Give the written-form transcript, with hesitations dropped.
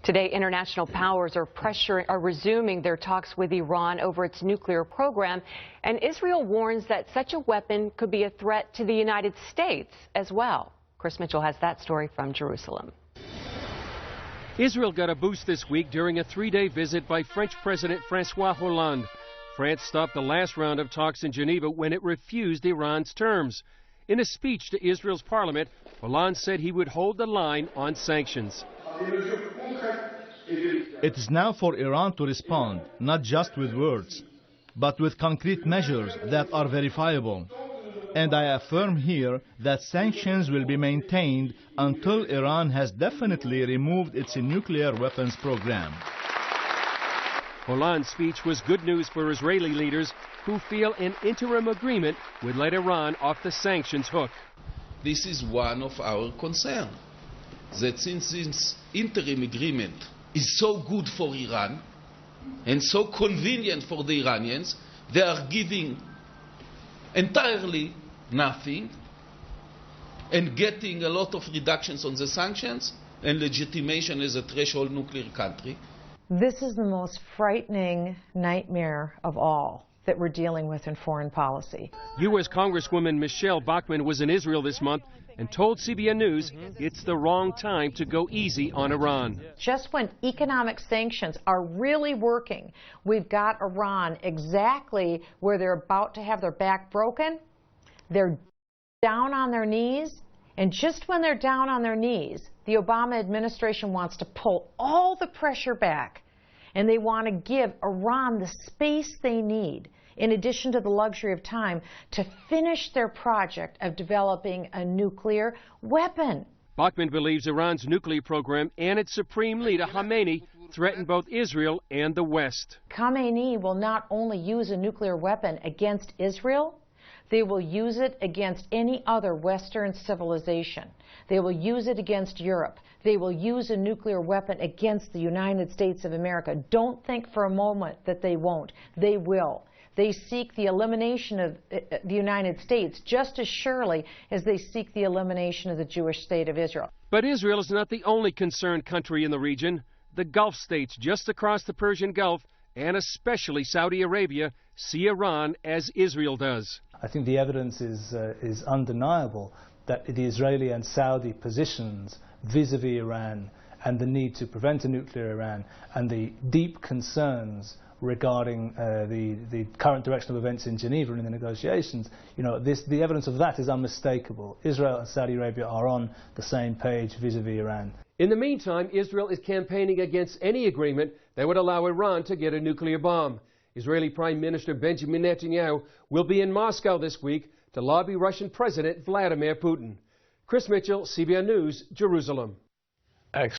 Today, international powers are resuming their talks with Iran over its nuclear program, and Israel warns that such a weapon could be a threat to the United States as well. Chris Mitchell has that story from Jerusalem. Israel got a boost this week during a three-day visit by French President François Hollande. France stopped the last round of talks in Geneva when it refused Iran's terms. In a speech to Israel's parliament, Hollande said he would hold the line on sanctions. It is now for Iran to respond, not just with words, but with concrete measures that are verifiable. And I affirm here that sanctions will be maintained until Iran has definitely removed its nuclear weapons program. Hollande's speech was good news for Israeli leaders who feel an interim agreement would let Iran off the sanctions hook. This is one of our concerns, that since this interim agreement is so good for Iran and so convenient for the Iranians, they are giving entirely nothing and getting a lot of reductions on the sanctions and legitimation as a threshold nuclear country. This is the most frightening nightmare of all that we're dealing with in foreign policy. U.S. Congresswoman Michele Bachmann was in Israel this month and told CBN News it's the wrong time to go easy on Iran. Just when economic sanctions are really working, we've got Iran exactly where they're about to have their back broken. They're down on their knees, and just when they're down on their knees, the Obama administration wants to pull all the pressure back, and they want to give Iran the space they need, in addition to the luxury of time, to finish their project of developing a nuclear weapon. Bachmann believes Iran's nuclear program and its supreme leader, Khamenei, threaten both Israel and the West. Khamenei will not only use a nuclear weapon against Israel, they will use it against any other Western civilization. They will use it against Europe. They will use a nuclear weapon against the United States of America. Don't think for a moment that they won't. They will. They seek the elimination of the United States just as surely as they seek the elimination of the Jewish state of Israel. But Israel is not the only concerned country in the region. The Gulf states just across the Persian Gulf, and especially Saudi Arabia, see Iran as Israel does. I think the evidence is undeniable that the Israeli and Saudi positions vis-à-vis Iran and the need to prevent a nuclear Iran and the deep concerns regarding the current direction of events in Geneva and in the negotiations, the evidence of that is unmistakable. Israel and Saudi Arabia are on the same page vis-à-vis Iran. In the meantime, Israel is campaigning against any agreement that would allow Iran to get a nuclear bomb. Israeli Prime Minister Benjamin Netanyahu will be in Moscow this week to lobby Russian President Vladimir Putin. Chris Mitchell, CBN News, Jerusalem.